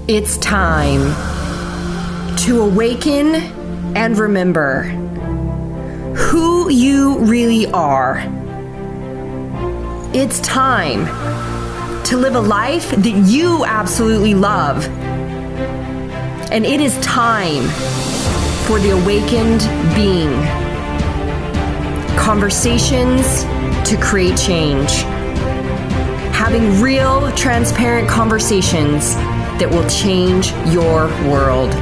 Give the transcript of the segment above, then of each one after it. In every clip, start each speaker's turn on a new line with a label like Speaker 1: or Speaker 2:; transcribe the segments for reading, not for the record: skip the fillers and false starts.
Speaker 1: It's time to awaken and remember who you really are. It's time to live a life that you absolutely love. And it is time for the awakened being. Conversations to create change. Having real, transparent conversations that will change your world.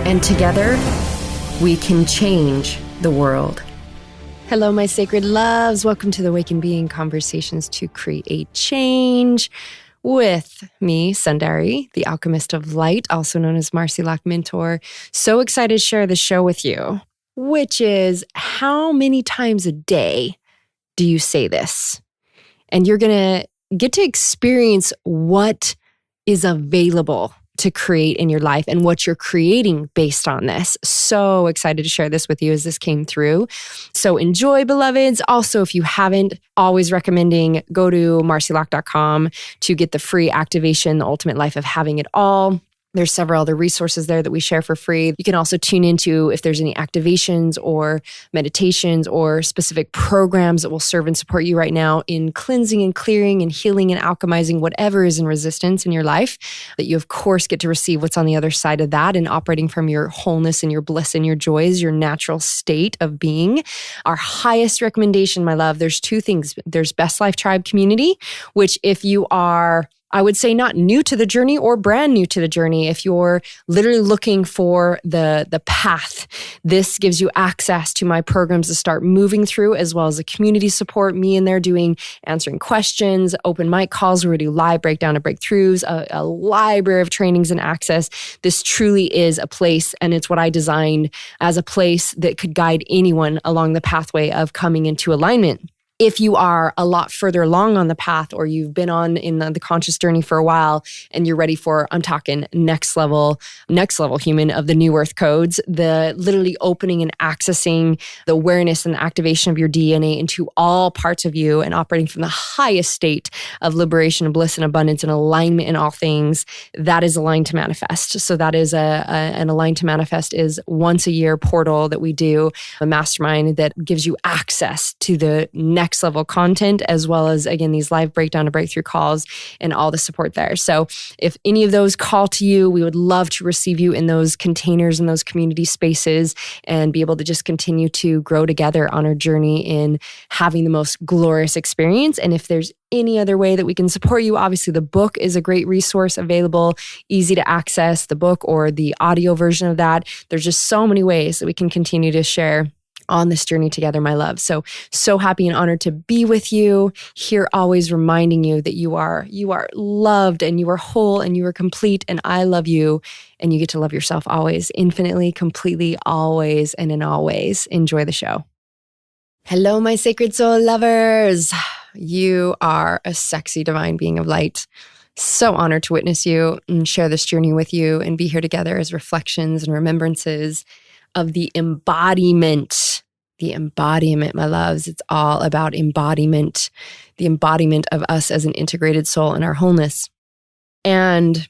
Speaker 1: And together, we can change the world.
Speaker 2: Hello, my sacred loves. Welcome to the Awakened Being Conversations to Create Change with me, Sundari, the Alchemist of Light, also known as Marcy Lock Mentor. So excited to share the show with you, which is how many times a day do you say this? And you're going to get to experience what is available to create in your life and what you're creating based on this. So excited to share this with you as this came through. So enjoy, beloveds. Also, if you haven't, always recommending go to marcylock.com to get the free activation, The Ultimate Life of Having It All. There's several other resources there that we share for free. You can also tune into if there's any activations or meditations or specific programs that will serve and support you right now in cleansing and clearing and healing and alchemizing whatever is in resistance in your life, that you of course get to receive what's on the other side of that and operating from your wholeness and your bliss and your joys, your natural state of being. Our highest recommendation, my love, there's two things. There's Best Life Tribe Community, which if you are, I would say, not new to the journey or brand new to the journey. If you're literally looking for the path, this gives you access to my programs to start moving through, as well as the community support, me in there answering questions, open mic calls where we do live breakdown of breakthroughs, a library of trainings and access. This truly is a place, and it's what I designed as a place that could guide anyone along the pathway of coming into alignment. If you are a lot further along on the path, or you've been on in the conscious journey for a while and you're ready for, I'm talking next level human of the new earth codes, the literally opening and accessing the awareness and the activation of your DNA into all parts of you and operating from the highest state of liberation and bliss and abundance and alignment in all things, that is Aligned to Manifest. So that is an Aligned to Manifest is once a year portal that we do, a mastermind that gives you access to the next level content, as well as, again, these live breakdown to breakthrough calls and all the support there. So if any of those call to you, we would love to receive you in those containers and those community spaces and be able to just continue to grow together on our journey in having the most glorious experience. And if there's any other way that we can support you, obviously the book is a great resource available, easy to access, the book or the audio version of that. There's just so many ways that we can continue to share on this journey together, my love. So happy and honored to be with you here, always reminding you that you are loved and you are whole and you are complete, and I love you, and you get to love yourself always, infinitely, completely, always, and in all ways. Enjoy the show. Hello, my sacred soul lovers. You are a sexy divine being of light. So honored to witness you and share this journey with you and be here together as reflections and remembrances of the embodiment. The embodiment, my loves. It's all about embodiment, the embodiment of us as an integrated soul in our wholeness. And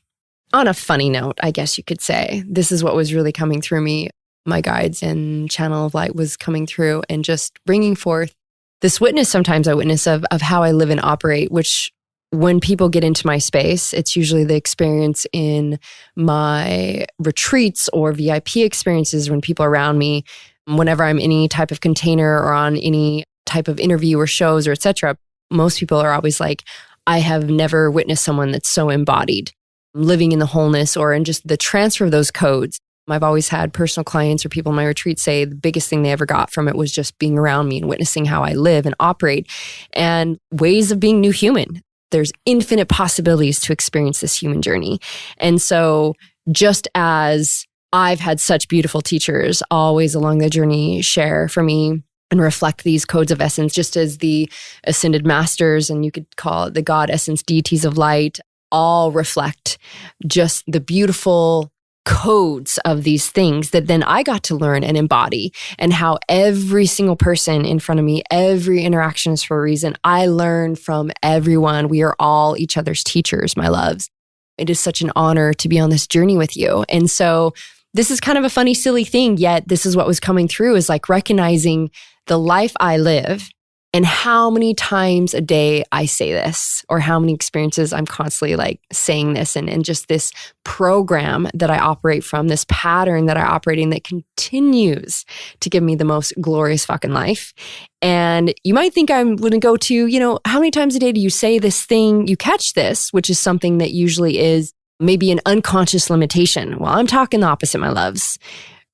Speaker 2: on a funny note, I guess you could say, this is what was really coming through me. My guides and channel of light was coming through and just bringing forth this witness. Sometimes I witness of how I live and operate, which when people get into my space, it's usually the experience in my retreats or VIP experiences when people are around me, whenever I'm in any type of container or on any type of interview or shows or etc. Most people are always like, I have never witnessed someone that's so embodied, living in the wholeness or in just the transfer of those codes. I've always had personal clients or people in my retreat say the biggest thing they ever got from it was just being around me and witnessing how I live and operate and ways of being new human. There's infinite possibilities to experience this human journey. And so just as I've had such beautiful teachers always along the journey share for me and reflect these codes of essence, just as the ascended masters, and you could call it the God essence deities of light, all reflect just the beautiful codes of these things that then I got to learn and embody, and how every single person in front of me, every interaction is for a reason. I learn from everyone. We are all each other's teachers, my loves. It is such an honor to be on this journey with you. And so this is kind of a funny, silly thing, yet this is what was coming through, is like recognizing the life I live and how many times a day I say this, or how many experiences I'm constantly like saying this, and just this program that I operate from, this pattern that I operate in that continues to give me the most glorious fucking life. And you might think I'm going to go to, how many times a day do you say this thing? You catch this, which is something that usually is maybe an unconscious limitation. Well, I'm talking the opposite, my loves.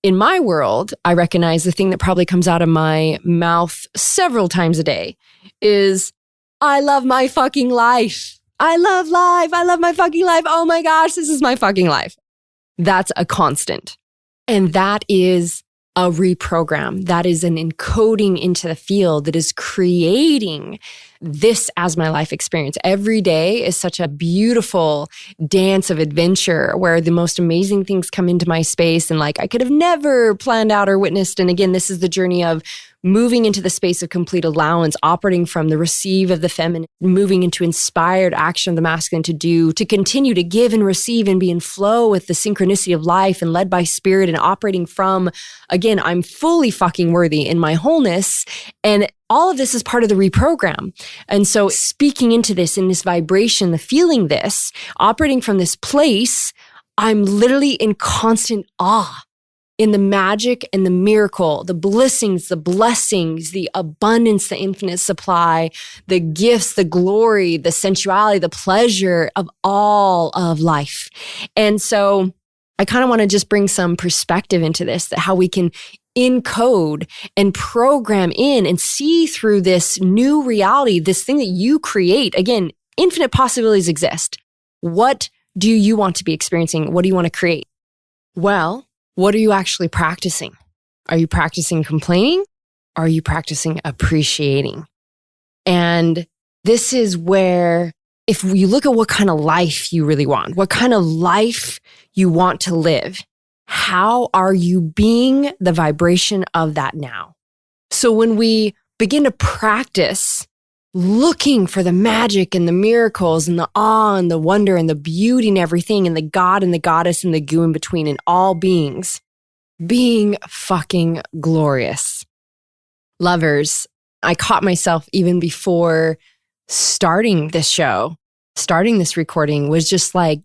Speaker 2: In my world, I recognize the thing that probably comes out of my mouth several times a day is, I love my fucking life. I love life. I love my fucking life. Oh my gosh, this is my fucking life. That's a constant. And that is a reprogram. That is an encoding into the field that is creating this as my life experience. Every day is such a beautiful dance of adventure where the most amazing things come into my space, and like I could have never planned out or witnessed. And again, this is the journey of moving into the space of complete allowance, operating from the receive of the feminine, moving into inspired action of the masculine to continue to give and receive and be in flow with the synchronicity of life and led by spirit, and operating from, again, I'm fully fucking worthy in my wholeness. And all of this is part of the reprogram. And so speaking into this in this vibration, the feeling this, operating from this place, I'm literally in constant awe in the magic and the miracle, the blessings, the abundance, the infinite supply, the gifts, the glory, the sensuality, the pleasure of all of life. And so I kind of want to just bring some perspective into this, that how we can encode and program in and see through this new reality, this thing that you create. Again, infinite possibilities exist. What do you want to be experiencing? What do you want to create? Well, what are you actually practicing? Are you practicing complaining? Or are you practicing appreciating? And this is where, if you look at what kind of life you really want, what kind of life you want to live, how are you being the vibration of that now? So when we begin to practice looking for the magic and the miracles and the awe and the wonder and the beauty and everything, and the God and the goddess and the goo in between, and all beings being fucking glorious. Lovers, I caught myself even before starting this show, starting this recording, was just like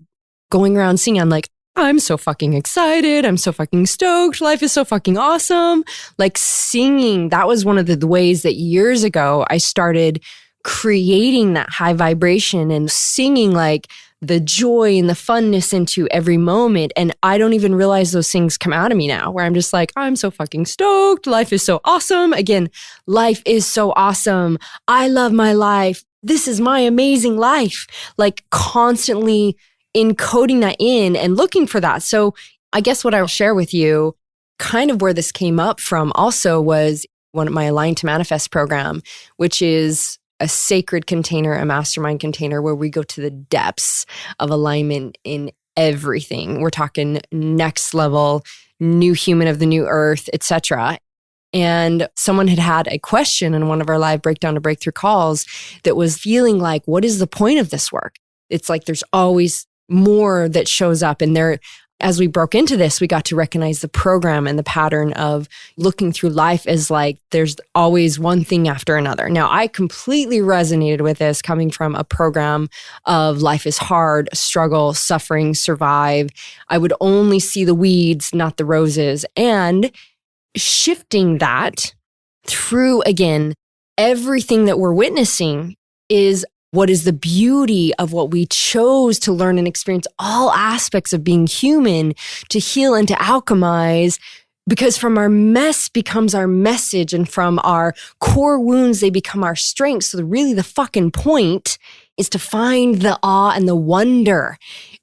Speaker 2: going around singing. I'm like, I'm so fucking excited. I'm so fucking stoked. Life is so fucking awesome. Like singing, that was one of the ways that years ago I started creating that high vibration and singing like the joy and the funness into every moment. And I don't even realize those things come out of me now, where I'm just like, I'm so fucking stoked. Life is so awesome. Again, life is so awesome. I love my life. This is my amazing life. Like constantly encoding that in and looking for that. So I guess what I'll share with you, kind of where this came up from also, was one of my Align to Manifest program, which is a sacred container, a mastermind container where we go to the depths of alignment in everything. We're talking next level, new human of the new earth, etc. And someone had a question in one of our live breakdown to breakthrough calls that was feeling like, what is the point of this work? It's like there's always more that shows up. And there, as we broke into this, we got to recognize the program and the pattern of looking through life as like there's always one thing after another. Now, I completely resonated with this coming from a program of life is hard, struggle, suffering, survive. I would only see the weeds, not the roses. And shifting that through, again, everything that we're witnessing is what is the beauty of what we chose to learn and experience, all aspects of being human, to heal and to alchemize, because from our mess becomes our message, and from our core wounds, they become our strengths. So really the fucking point is to find the awe and the wonder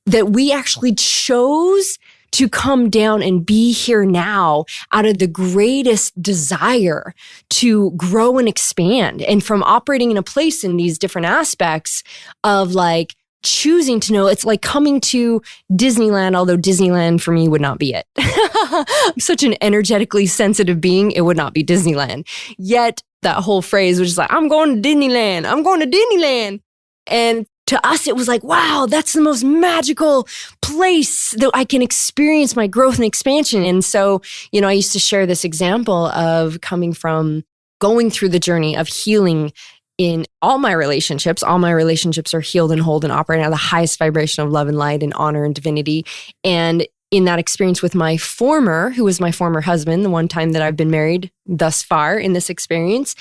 Speaker 2: that we actually chose to come down and be here now out of the greatest desire to grow and expand. And from operating in a place in these different aspects of like, choosing to know. It's like coming to Disneyland, although Disneyland for me would not be it. I'm such an energetically sensitive being. It would not be Disneyland. Yet that whole phrase was just like, I'm going to Disneyland. I'm going to Disneyland. And to us, it was like, wow, that's the most magical place that I can experience my growth and expansion. And so, I used to share this example of coming from going through the journey of healing in all my relationships. All my relationships are healed and whole and operating at the highest vibration of love and light and honor and divinity. And in that experience with who was my former husband, the one time that I've been married thus far in this experience,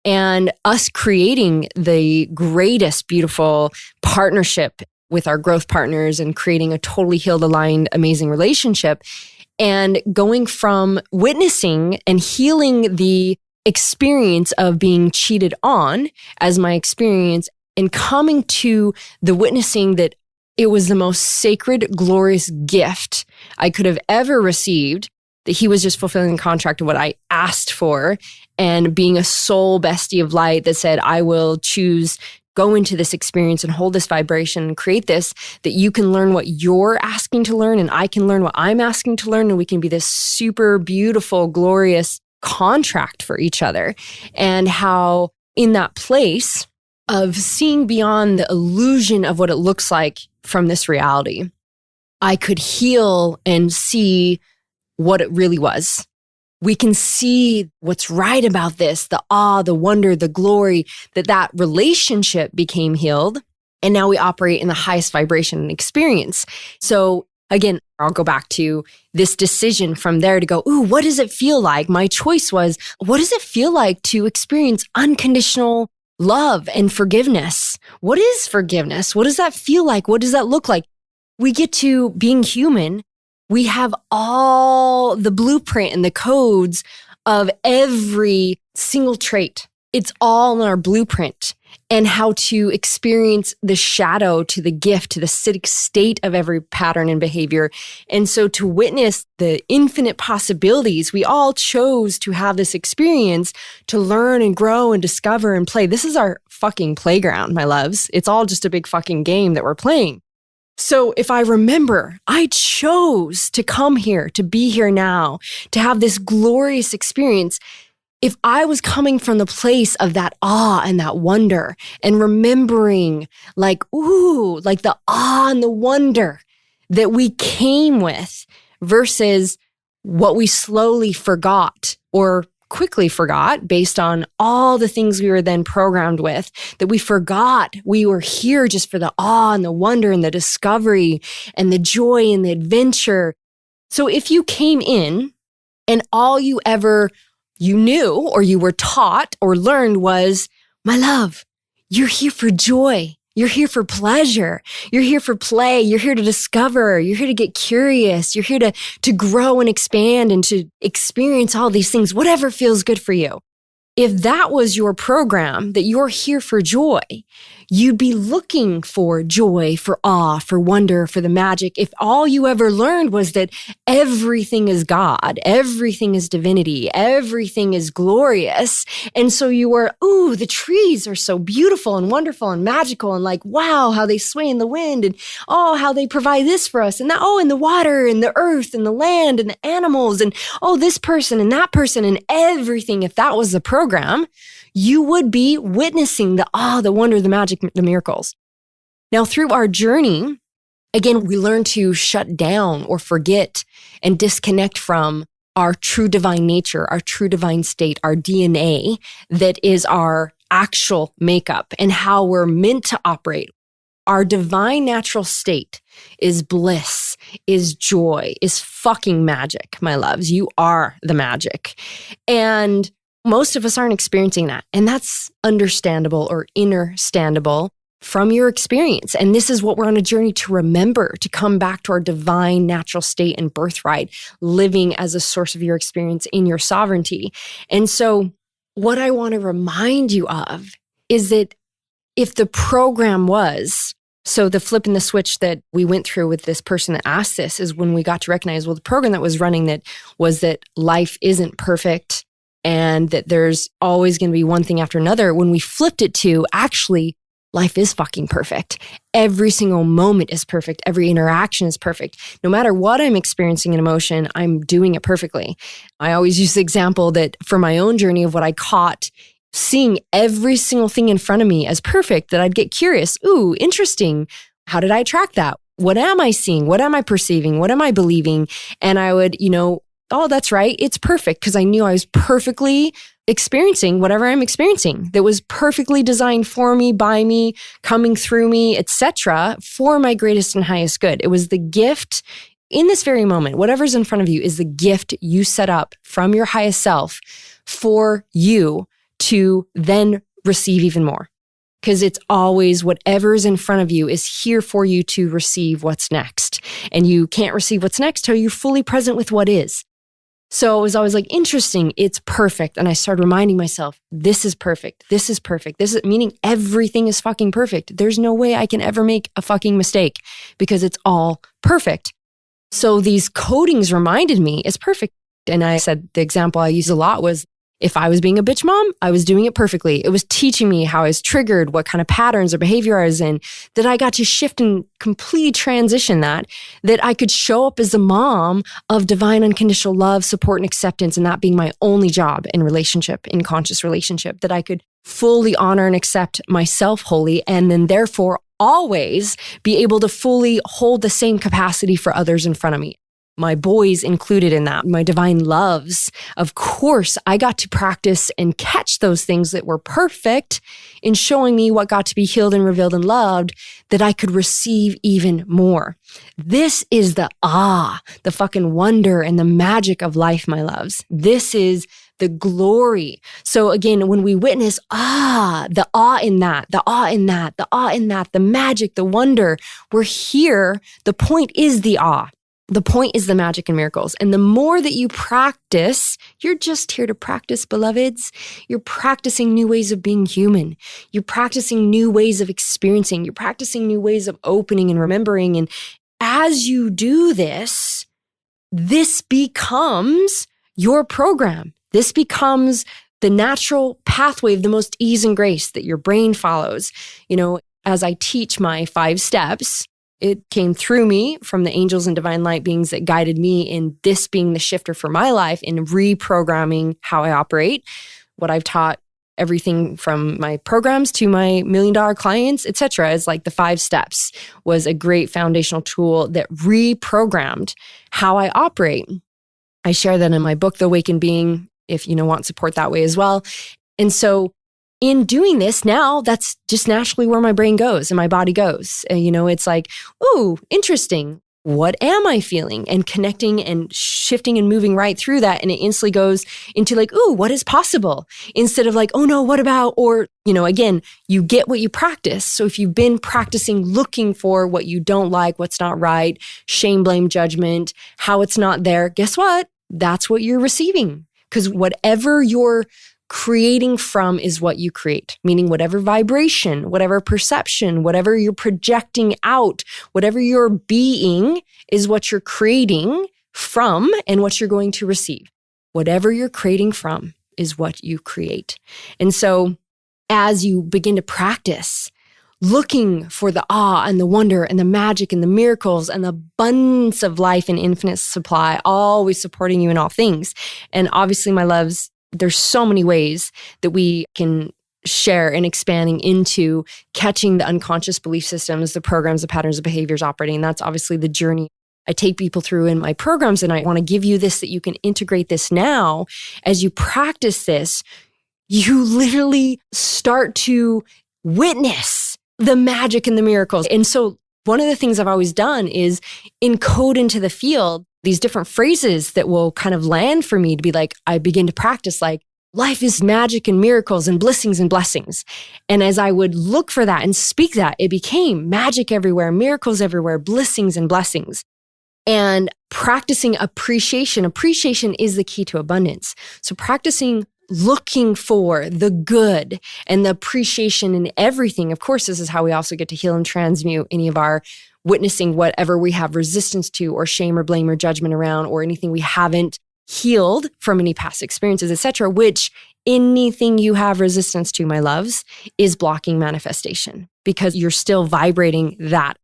Speaker 2: and us creating the greatest, beautiful partnership with our growth partners and creating a totally healed, aligned, amazing relationship, and going from witnessing and healing the experience of being cheated on as my experience and coming to the witnessing that it was the most sacred, glorious gift I could have ever received, that he was just fulfilling the contract of what I asked for, and being a soul bestie of light that said, I will choose, go into this experience and hold this vibration and create this, that you can learn what you're asking to learn and I can learn what I'm asking to learn, and we can be this super beautiful, glorious contract for each other. And how in that place of seeing beyond the illusion of what it looks like from this reality, I could heal and see what it really was. We can see what's right about this, the awe, the wonder, the glory, that relationship became healed. And now we operate in the highest vibration and experience. So again, I'll go back to this decision from there to go, ooh, what does it feel like? My choice was, what does it feel like to experience unconditional love and forgiveness? What is forgiveness? What does that feel like? What does that look like? We get to being human. We have all the blueprint and the codes of every single trait. It's all in our blueprint, and how to experience the shadow to the gift, to the acidic state of every pattern and behavior. And so to witness the infinite possibilities, we all chose to have this experience to learn and grow and discover and play. This is our fucking playground, my loves. It's all just a big fucking game that we're playing. So if I remember, I chose to come here, to be here now, to have this glorious experience. If I was coming from the place of that awe and that wonder and remembering like the awe and the wonder that we came with versus what we slowly forgot or quickly forgot based on all the things we were then programmed with, that we forgot we were here just for the awe and the wonder and the discovery and the joy and the adventure. So if you came in and all you knew or you were taught or learned was, my love, you're here for joy. You're here for pleasure. You're here for play. You're here to discover. You're here to get curious. You're here to grow and expand and to experience all these things, whatever feels good for you. If that was your program, that you're here for joy, you'd be looking for joy, for awe, for wonder, for the magic. If all you ever learned was that everything is God, everything is divinity, everything is glorious. And so you were, ooh, the trees are so beautiful and wonderful and magical and like, wow, how they sway in the wind and oh, how they provide this for us and that, oh, and the water and the earth and the land and the animals and oh, this person and that person and everything. If that was the program, you would be witnessing the awe, the wonder, the magic, the miracles. Now, through our journey, again, we learn to shut down or forget and disconnect from our true divine nature, our true divine state, our DNA that is our actual makeup and how we're meant to operate. Our divine natural state is bliss, is joy, is fucking magic, my loves. You are the magic. And most of us aren't experiencing that. And that's understandable or understandable from your experience. And this is what we're on a journey to remember, to come back to our divine natural state and birthright, living as a source of your experience in your sovereignty. And so what I want to remind you of is that if the program was, so the flip and the switch that we went through with this person that asked this is when we got to recognize, well, the program that was running that was that life isn't perfect and that there's always going to be one thing after another. When we flipped it to actually, life is fucking perfect. Every single moment is perfect. Every interaction is perfect. No matter what I'm experiencing in emotion, I'm doing it perfectly. I always use the example that for my own journey of what I caught, seeing every single thing in front of me as perfect, that I'd get curious. Ooh, interesting. How did I track that? What am I seeing? What am I perceiving? What am I believing? And I would, oh, that's right. It's perfect, because I knew I was perfectly experiencing whatever I'm experiencing that was perfectly designed for me, by me, coming through me, etc., for my greatest and highest good. It was the gift in this very moment. Whatever's in front of you is the gift you set up from your highest self for you to then receive even more. Because it's always whatever's in front of you is here for you to receive what's next. And you can't receive what's next till you're fully present with what is. So it was always like, interesting, it's perfect. And I started reminding myself, this is perfect. This is perfect. This is meaning everything is fucking perfect. There's no way I can ever make a fucking mistake because it's all perfect. So these codings reminded me it's perfect. And I said, the example I use a lot was, if I was being a bitch mom, I was doing it perfectly. It was teaching me how I was triggered, what kind of patterns or behavior I was in, that I got to shift and completely transition that I could show up as a mom of divine unconditional love, support, and acceptance, and that being my only job in relationship, in conscious relationship, that I could fully honor and accept myself wholly, and then therefore always be able to fully hold the same capacity for others in front of me. My boys included in that, my divine loves. Of course, I got to practice and catch those things that were perfect in showing me what got to be healed and revealed and loved, that I could receive even more. This is the the fucking wonder and the magic of life, my loves. This is the glory. So again, when we witness the awe in that, the awe in that, the awe in that, the magic, the wonder, we're here. The point is the awe. The point is the magic and miracles. And the more that you practice, you're just here to practice, beloveds. You're practicing new ways of being human. You're practicing new ways of experiencing. You're practicing new ways of opening and remembering. And as you do this, this becomes your program. This becomes the natural pathway of the most ease and grace that your brain follows. As I teach my 5 steps, it came through me from the angels and divine light beings that guided me in this being the shifter for my life, in reprogramming how I operate. What I've taught everything from my programs to my $1 million clients, etc., is like the 5 steps was a great foundational tool that reprogrammed how I operate. I share that in my book, The Awakened Being, if you want support that way as well. And so in doing this, now that's just naturally where my brain goes and my body goes. It's like, ooh, interesting. What am I feeling? And connecting and shifting and moving right through that. And it instantly goes into like, ooh, what is possible? Instead of like, oh no, what about? Or, again, you get what you practice. So if you've been practicing looking for what you don't like, what's not right, shame, blame, judgment, how it's not there, guess what? That's what you're receiving. Because whatever you're creating from is what you create, meaning whatever vibration, whatever perception, whatever you're projecting out, whatever you're being is what you're creating from and what you're going to receive. Whatever you're creating from is what you create. And so as you begin to practice looking for the awe and the wonder and the magic and the miracles and the abundance of life and infinite supply, always supporting you in all things. And obviously, my loves, there's so many ways that we can share and expanding into catching the unconscious belief systems, the programs, the patterns, the behaviors operating. And that's obviously the journey I take people through in my programs. And I want to give you this, that you can integrate this now. As you practice this, you literally start to witness the magic and the miracles. And so one of the things I've always done is encode into the field these different phrases that will kind of land for me to be like, I begin to practice like, life is magic and miracles and blissings and blessings. And as I would look for that and speak that, it became magic everywhere, miracles everywhere, blissings and blessings. And practicing appreciation. Appreciation is the key to abundance. So practicing looking for the good and the appreciation in everything. Of course, this is how we also get to heal and transmute any of our witnessing whatever we have resistance to or shame or blame or judgment around or anything we haven't healed from any past experiences, etc., which anything you have resistance to, my loves, is blocking manifestation because you're still vibrating that.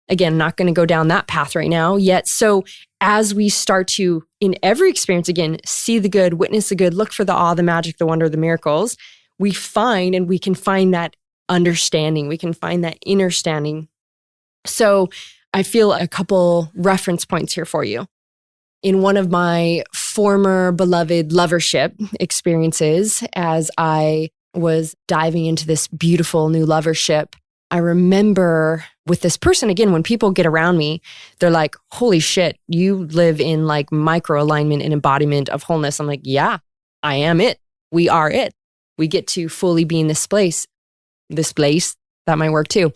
Speaker 2: Again, not going to go down that path right now yet. So as we start to, in every experience, again, see the good, witness the good, look for the awe, the magic, the wonder, the miracles, we find and we can find that understanding. We can find that inner standing. So I feel a couple reference points here for you. In one of my former beloved lovership experiences, as I was diving into this beautiful new lovership, I remember with this person, again, when people get around me, they're like, holy shit, you live in like micro alignment and embodiment of wholeness. I'm like, yeah, I am it. We are it. We get to fully be in this place. That might work too.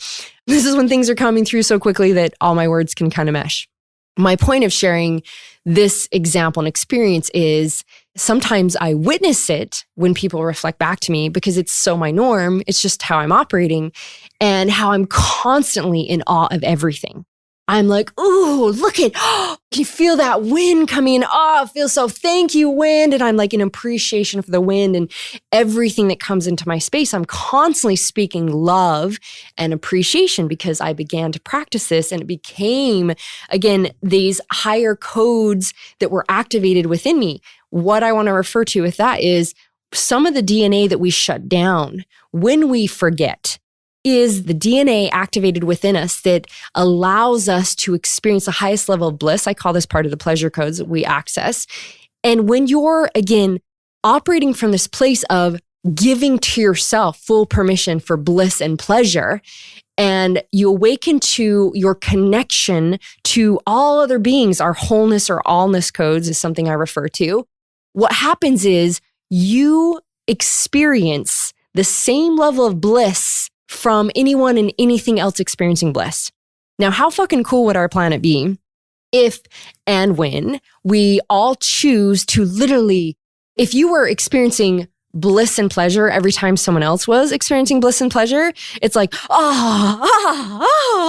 Speaker 2: This is when things are coming through so quickly that all my words can kind of mesh. My point of sharing this example and experience is sometimes I witness it when people reflect back to me because it's so my norm. It's just how I'm operating and how I'm constantly in awe of everything. I'm like, ooh, look at, can you feel that wind coming in? Oh, it feels so, thank you, wind. And I'm like in appreciation for the wind and everything that comes into my space. I'm constantly speaking love and appreciation because I began to practice this and it became, again, these higher codes that were activated within me. What I want to refer to with that is some of the DNA that we shut down when we forget is the DNA activated within us that allows us to experience the highest level of bliss. I call this part of the pleasure codes that we access. And when you're, again, operating from this place of giving to yourself full permission for bliss and pleasure, and you awaken to your connection to all other beings, our wholeness or allness codes is something I refer to. What happens is you experience the same level of bliss from anyone and anything else experiencing bliss. Now, how fucking cool would our planet be if and when we all choose to literally, if you were experiencing bliss and pleasure every time someone else was experiencing bliss and pleasure, it's like,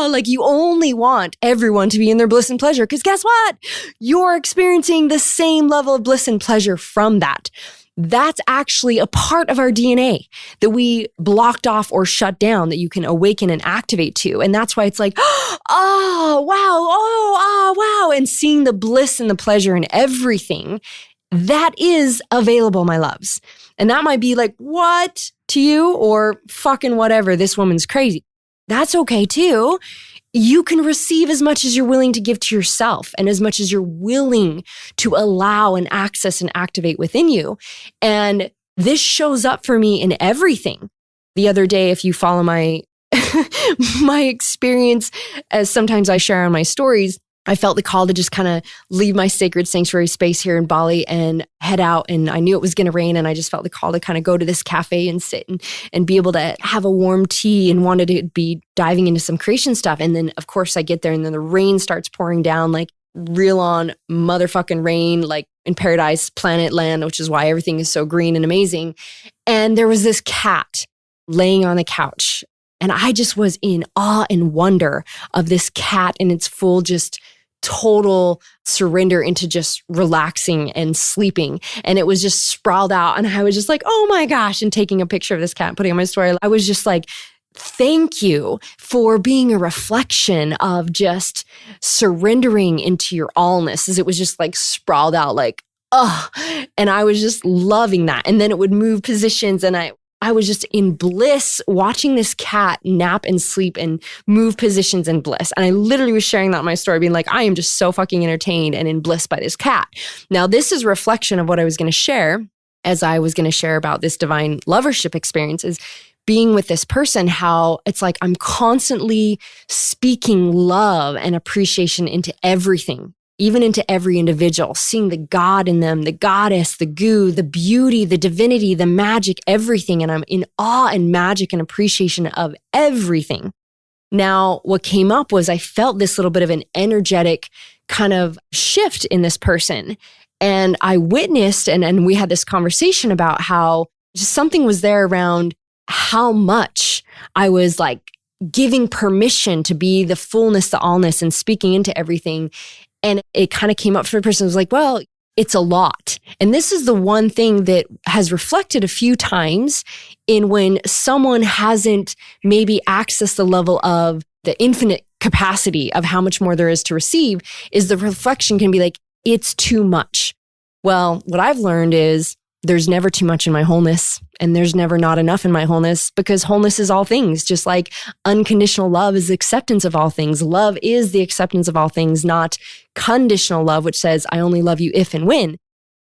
Speaker 2: like you only want everyone to be in their bliss and pleasure because guess what? You're experiencing the same level of bliss and pleasure from that. That's actually a part of our DNA that we blocked off or shut down that you can awaken and activate to. And that's why it's like, wow. And seeing the bliss and the pleasure in everything that is available, my loves. And that might be like, what to you? Or fucking whatever, this woman's crazy. That's okay too. You can receive as much as you're willing to give to yourself and as much as you're willing to allow and access and activate within you. And this shows up for me in everything. The other day, if you follow my my experience, as sometimes I share on my stories, I felt the call to just kind of leave my sacred sanctuary space here in Bali and head out. And I knew it was going to rain. And I just felt the call to kind of go to this cafe and sit and be able to have a warm tea and wanted to be diving into some creation stuff. And then, of course, I get there and then the rain starts pouring down, like real on motherfucking rain, like in paradise, planet land, which is why everything is so green and amazing. And there was this cat laying on the couch. And I just was in awe and wonder of this cat and its full just total surrender into just relaxing and sleeping. And it was just sprawled out. And I was just like, oh my gosh, and taking a picture of this cat and putting on my story. I was just like, thank you for being a reflection of just surrendering into your allness, as it was just like sprawled out like, and I was just loving that. And then it would move positions and I was just in bliss watching this cat nap and sleep and move positions in bliss. And I literally was sharing that in my story, being like, I am just so fucking entertained and in bliss by this cat. Now, this is a reflection of what I was going to share as I was going to share about this divine lovership experience is being with this person, how it's like I'm constantly speaking love and appreciation into everything. Even into every individual, seeing the God in them, the goddess, the goo, the beauty, the divinity, the magic, everything. And I'm in awe and magic and appreciation of everything. Now, what came up was I felt this little bit of an energetic kind of shift in this person. And I witnessed, and we had this conversation about how just something was there around how much I was like giving permission to be the fullness, the allness, and speaking into everything. And it kind of came up for the person. It was like, well, it's a lot. And this is the one thing that has reflected a few times in when someone hasn't maybe accessed the level of the infinite capacity of how much more there is to receive, is the reflection can be like, it's too much. Well, what I've learned is there's never too much in my wholeness, and there's never not enough in my wholeness, because wholeness is all things. Just like unconditional love is the acceptance of all things. Love is the acceptance of all things, not conditional love, which says, I only love you if and when.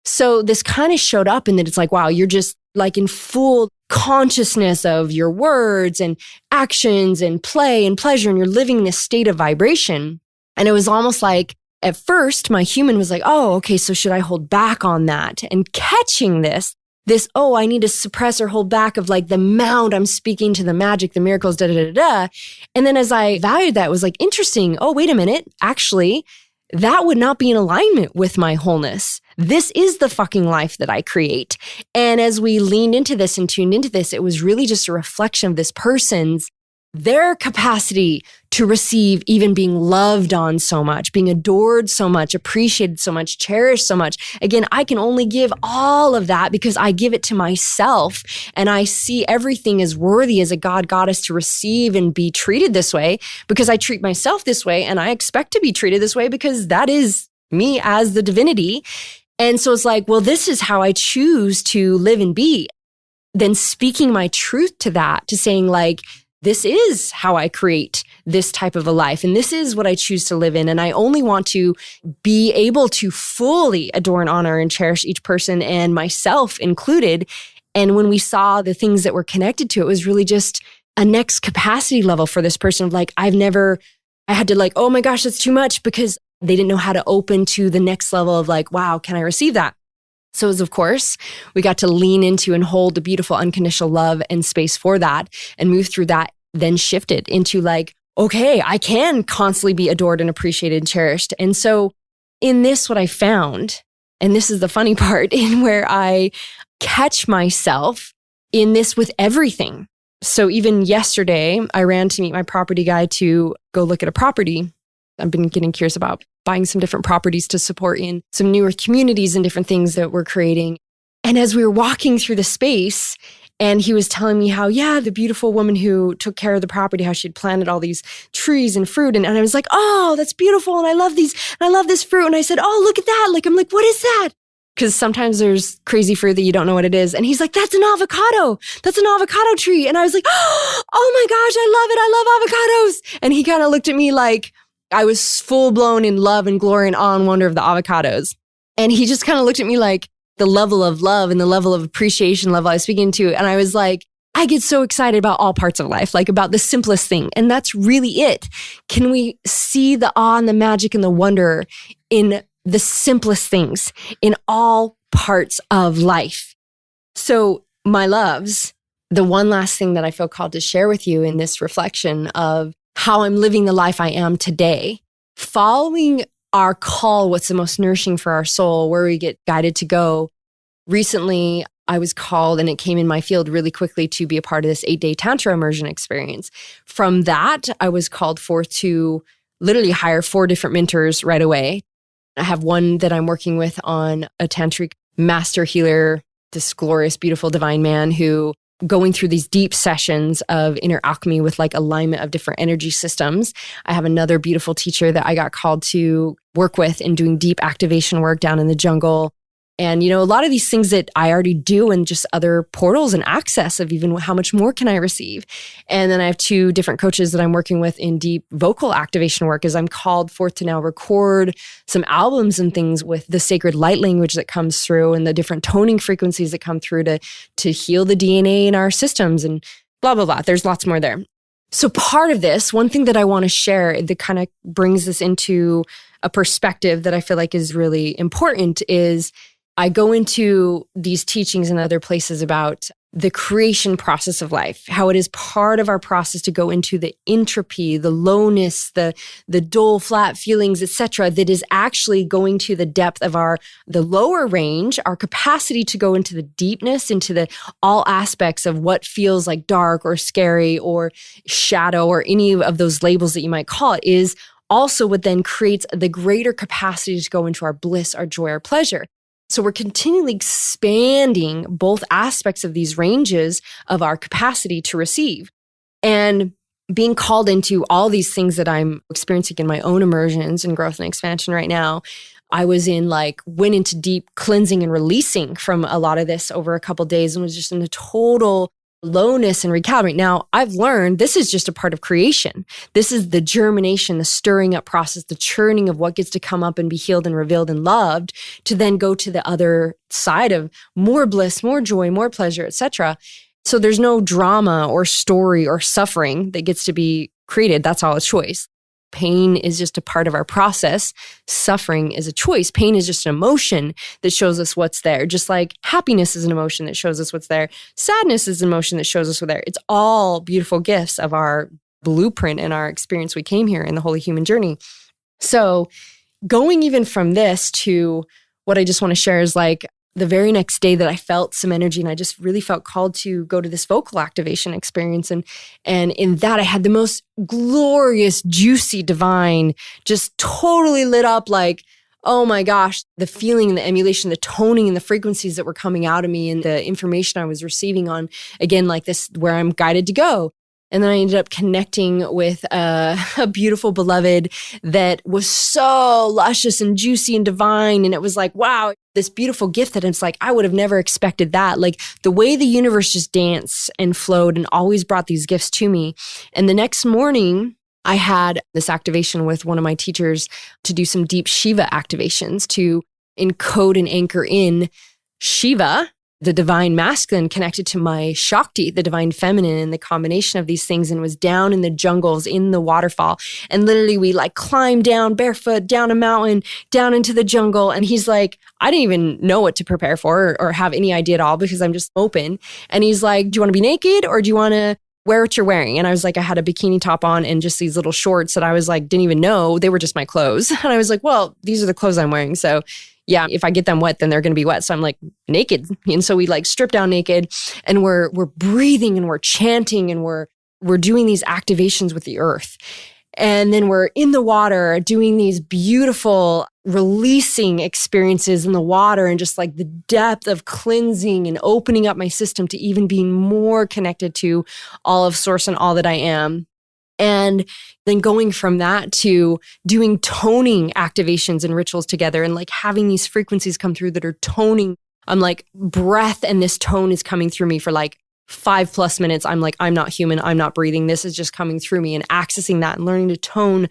Speaker 2: So this kind of showed up in that it's like, wow, you're just like in full consciousness of your words and actions and play and pleasure, and you're living in this state of vibration. And it was almost like, at first, my human was like, oh, okay, so should I hold back on that? And catching this, oh, I need to suppress or hold back of like the amount I'm speaking to the magic, the miracles, da, da, da, da. And then as I valued that, it was like, interesting. Oh, wait a minute. Actually, that would not be in alignment with my wholeness. This is the fucking life that I create. And as we leaned into this and tuned into this, it was really just a reflection of this person's, their capacity to receive even being loved on so much, being adored so much, appreciated so much, cherished so much. Again, I can only give all of that because I give it to myself, and I see everything as worthy as a God goddess to receive and be treated this way because I treat myself this way, and I expect to be treated this way because that is me as the divinity. And so it's like, well, this is how I choose to live and be. Then speaking my truth to that, to saying like, this is how I create this type of a life. And this is what I choose to live in. And I only want to be able to fully adore and honor and cherish each person, and myself included. And when we saw the things that were connected to it, was really just a next capacity level for this person of like, I had to like, oh my gosh, that's too much, because they didn't know how to open to the next level of like, wow, can I receive that? So as of course, we got to lean into and hold the beautiful unconditional love and space for that and move through that, then shifted into like, okay, I can constantly be adored and appreciated and cherished. And so in this, what I found, and this is the funny part, in where I catch myself in this with everything. So even yesterday, I ran to meet my property guy to go look at a property. I've been getting curious about buying some different properties to support in some newer communities and different things that we're creating. And as we were walking through the space, and he was telling me how, yeah, the beautiful woman who took care of the property, how she'd planted all these trees and fruit. And I was like, oh, that's beautiful. And I love these, and I love this fruit. And I said, oh, look at that. Like, I'm like, what is that? Because sometimes there's crazy fruit that you don't know what it is. And he's like, that's an avocado. That's an avocado tree. And I was like, oh my gosh, I love it. I love avocados. And he kind of looked at me like I was full blown in love and glory and awe and wonder of the avocados. And he just kind of looked at me like the level of love and the level of appreciation level I was speaking to. And I was like, I get so excited about all parts of life, like about the simplest thing. And that's really it. Can we see the awe and the magic and the wonder in the simplest things in all parts of life? So my loves, the one last thing that I feel called to share with you in this reflection of how I'm living the life I am today, following our call, what's the most nourishing for our soul, where we get guided to go. Recently, I was called, and it came in my field really quickly, to be a part of this 8-day Tantra immersion experience. From that, I was called forth to literally hire 4 different mentors right away. I have one that I'm working with on a tantric master healer, this glorious, beautiful, divine man who going through these deep sessions of inner alchemy with like alignment of different energy systems. I have another beautiful teacher that I got called to work with in doing deep activation work down in the jungle. And, you know, a lot of these things that I already do, and just other portals and access of even how much more can I receive. And then I have 2 different coaches that I'm working with in deep vocal activation work, as I'm called forth to now record some albums and things with the sacred light language that comes through and the different toning frequencies that come through to heal the DNA in our systems and blah, blah, blah. There's lots more there. So part of this, one thing that I want to share that kind of brings this into a perspective that I feel like is really important is I go into these teachings and other places about the creation process of life, how it is part of our process to go into the entropy, the lowness, the dull, flat feelings, etc., that is actually going to the depth of the lower range, our capacity to go into the deepness, into the all aspects of what feels like dark or scary or shadow or any of those labels that you might call it, is also what then creates the greater capacity to go into our bliss, our joy, our pleasure. So we're continually expanding both aspects of these ranges of our capacity to receive. And being called into all these things that I'm experiencing in my own immersions and growth and expansion right now, I went into deep cleansing and releasing from a lot of this over a couple of days and was just in a total lowness and recalibrate. Now, I've learned this is just a part of creation. This is the germination, the stirring up process, the churning of what gets to come up and be healed and revealed and loved to then go to the other side of more bliss, more joy, more pleasure, etc. So there's no drama or story or suffering that gets to be created. That's all a choice. Pain is just a part of our process. Suffering is a choice. Pain is just an emotion that shows us what's there. Just like happiness is an emotion that shows us what's there. Sadness is an emotion that shows us what's there. It's all beautiful gifts of our blueprint and our experience we came here in the holy human journey. So going even from this to what I just want to share is like the very next day that I felt some energy and I just really felt called to go to this vocal activation experience. And in that I had the most glorious, juicy, divine, just totally lit up like, oh my gosh, the feeling and the emulation, the toning and the frequencies that were coming out of me and the information I was receiving on, again, like this, where I'm guided to go. And then I ended up connecting with a beautiful beloved that was so luscious and juicy and divine. And it was like, wow, this beautiful gift that it's like, I would have never expected that. Like the way the universe just danced and flowed and always brought these gifts to me. And the next morning, I had this activation with one of my teachers to do some deep Shiva activations to encode and anchor in Shiva, the divine masculine, connected to my Shakti, the divine feminine, and the combination of these things, and was down in the jungles, in the waterfall. And literally we like climbed down barefoot, down a mountain, down into the jungle. And he's like, I didn't even know what to prepare for or have any idea at all because I'm just open. And he's like, do you want to be naked or do you want to wear what you're wearing? And I was like, I had a bikini top on and just these little shorts that I was like, didn't even know they were just my clothes. And I was like, well, these are the clothes I'm wearing. So yeah, if I get them wet, then they're going to be wet. So I'm like naked. And so we like strip down naked and we're breathing and we're chanting and we're doing these activations with the earth. And then we're in the water doing these beautiful releasing experiences in the water and just like the depth of cleansing and opening up my system to even being more connected to all of source and all that I am. And then going from that to doing toning activations and rituals together and like having these frequencies come through that are toning. I'm like breath and this tone is coming through me for like 5+ minutes. I'm like, I'm not human. I'm not breathing. This is just coming through me and accessing that and learning to tone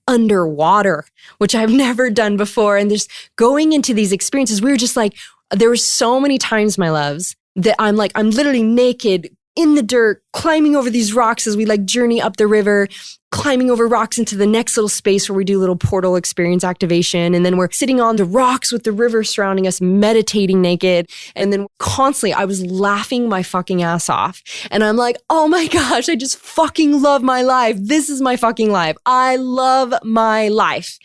Speaker 2: underwater, which I've never done before. And just going into these experiences, we were just like, there were so many times, my loves, that I'm literally naked in the dirt, climbing over these rocks as we like journey up the river, climbing over rocks into the next little space where we do little portal experience activation. And then we're sitting on the rocks with the river surrounding us, meditating naked. And then constantly I was laughing my fucking ass off. And I'm like, oh my gosh, I just fucking love my life. This is my fucking life. I love my life.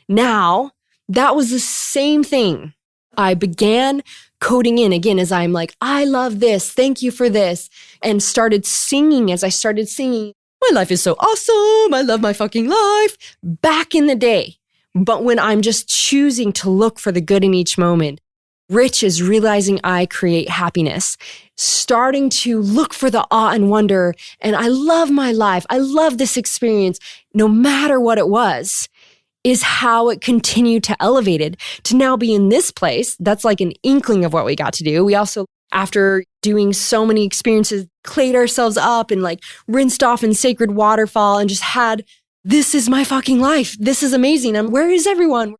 Speaker 2: Now, that was the same thing. I began coding in again as I'm like, I love this. Thank you for this. And started singing as I started singing. My life is so awesome. I love my fucking life. Back in the day. But when I'm just choosing to look for the good in each moment, Rich is realizing I create happiness, starting to look for the awe and wonder. And I love my life. I love this experience, no matter what it was. Is how it continued to elevate it to now be in this place. That's like an inkling of what we got to do. We also, after doing so many experiences, clayed ourselves up and like rinsed off in sacred waterfall and just had, this is my fucking life. This is amazing. And where is everyone?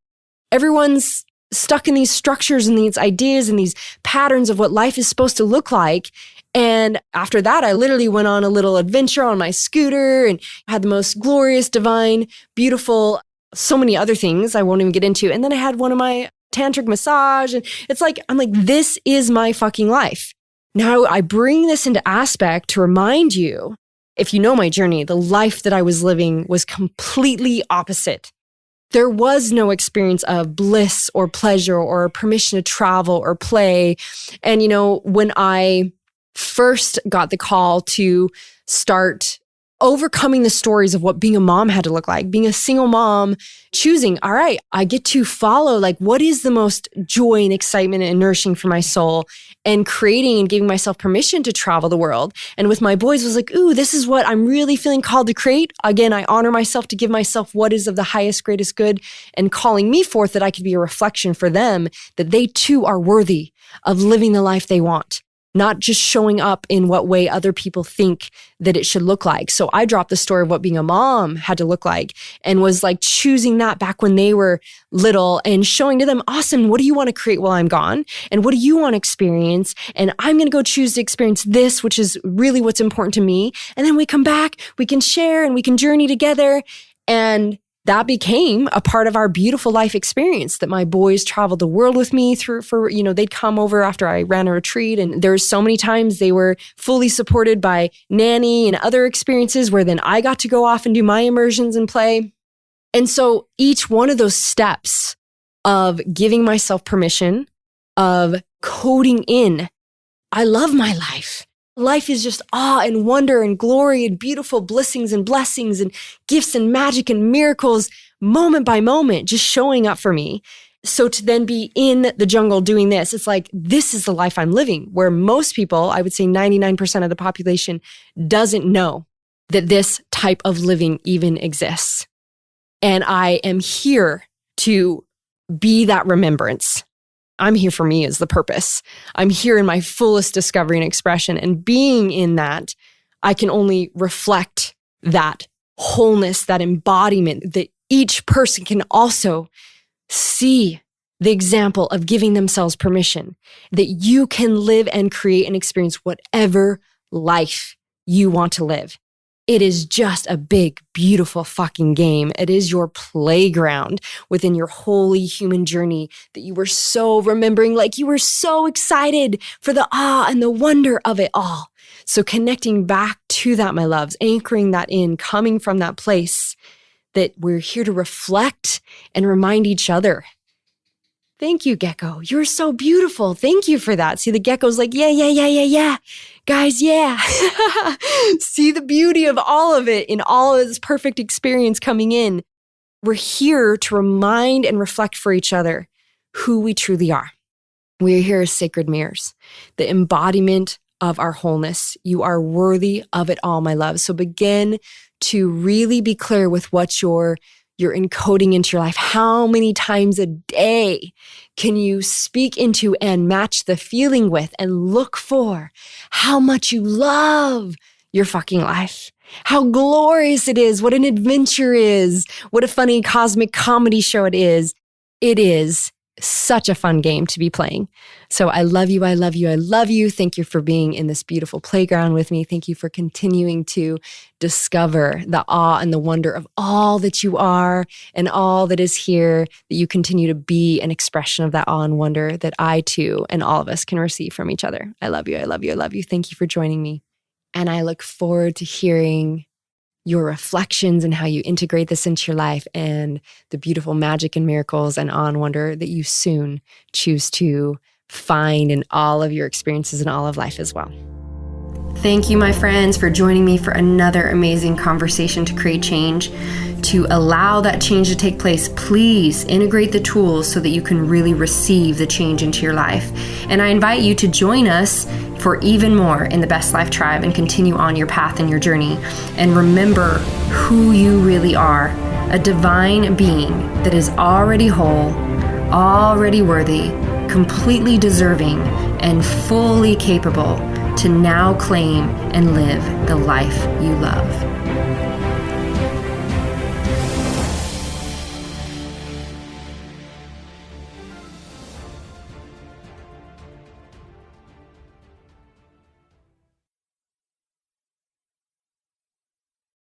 Speaker 2: Everyone's stuck in these structures and these ideas and these patterns of what life is supposed to look like. And after that, I literally went on a little adventure on my scooter and had the most glorious, divine, beautiful, so many other things I won't even get into. And then I had one of my tantric massage. And it's like, I'm like, this is my fucking life. Now I bring this into aspect to remind you, if you know my journey, the life that I was living was completely opposite. There was no experience of bliss or pleasure or permission to travel or play. And, you know, when I first got the call to start overcoming the stories of what being a mom had to look like, being a single mom, choosing, all right, I get to follow like what is the most joy and excitement and nourishing for my soul, and creating and giving myself permission to travel the world. And with my boys was like, ooh, this is what I'm really feeling called to create. Again, I honor myself to give myself what is of the highest, greatest good, and calling me forth that I could be a reflection for them, that they too are worthy of living the life they want. Not just showing up in what way other people think that it should look like. So I dropped the story of what being a mom had to look like and was like choosing that back when they were little and showing to them, awesome, what do you want to create while I'm gone? And what do you want to experience? And I'm going to go choose to experience this, which is really what's important to me. And then we come back, we can share and we can journey together. And that became a part of our beautiful life experience, that my boys traveled the world with me they'd come over after I ran a retreat. And there were so many times they were fully supported by nanny and other experiences where then I got to go off and do my immersions and play. And so each one of those steps of giving myself permission, of coding in, I love my life. Life is just awe and wonder and glory and beautiful blessings and blessings and gifts and magic and miracles moment by moment, just showing up for me. So to then be in the jungle doing this, it's like, this is the life I'm living, where most people, I would say 99% of the population, doesn't know that this type of living even exists. And I am here to be that remembrance. I'm here for me is the purpose. I'm here in my fullest discovery and expression. And being in that, I can only reflect that wholeness, that embodiment, that each person can also see the example of giving themselves permission, that you can live and create and experience whatever life you want to live. It is just a big, beautiful fucking game. It is your playground within your holy human journey that you were so remembering, like you were so excited for the awe and the wonder of it all. So connecting back to that, my loves, anchoring that in, coming from that place that we're here to reflect and remind each other. Thank you, gecko. You're so beautiful. Thank you for that. See, the gecko's like, yeah. Guys, yeah. See the beauty of all of it in all of this perfect experience coming in. We're here to remind and reflect for each other who we truly are. We are here as sacred mirrors, the embodiment of our wholeness. You are worthy of it all, my love. So begin to really be clear with what you're encoding into your life. How many times a day can you speak into and match the feeling with and look for how much you love your fucking life? How glorious it is. What an adventure is. What a funny cosmic comedy show it is. It is such a fun game to be playing. So I love you. I love you. I love you. Thank you for being in this beautiful playground with me. Thank you for continuing to discover the awe and the wonder of all that you are and all that is here, that you continue to be an expression of that awe and wonder that I too and all of us can receive from each other. I love you. I love you. I love you. Thank you for joining me. And I look forward to hearing your reflections and how you integrate this into your life and the beautiful magic and miracles and awe and wonder that you soon choose to find in all of your experiences and all of life as well. Thank you, my friends, for joining me for another amazing conversation to create change. To allow that change to take place, please integrate the tools so that you can really receive the change into your life. And I invite you to join us for even more in the Best Life Tribe and continue on your path and your journey. And remember who you really are, a divine being that is already whole, already worthy, completely deserving, and fully capable to now claim and live the life you love.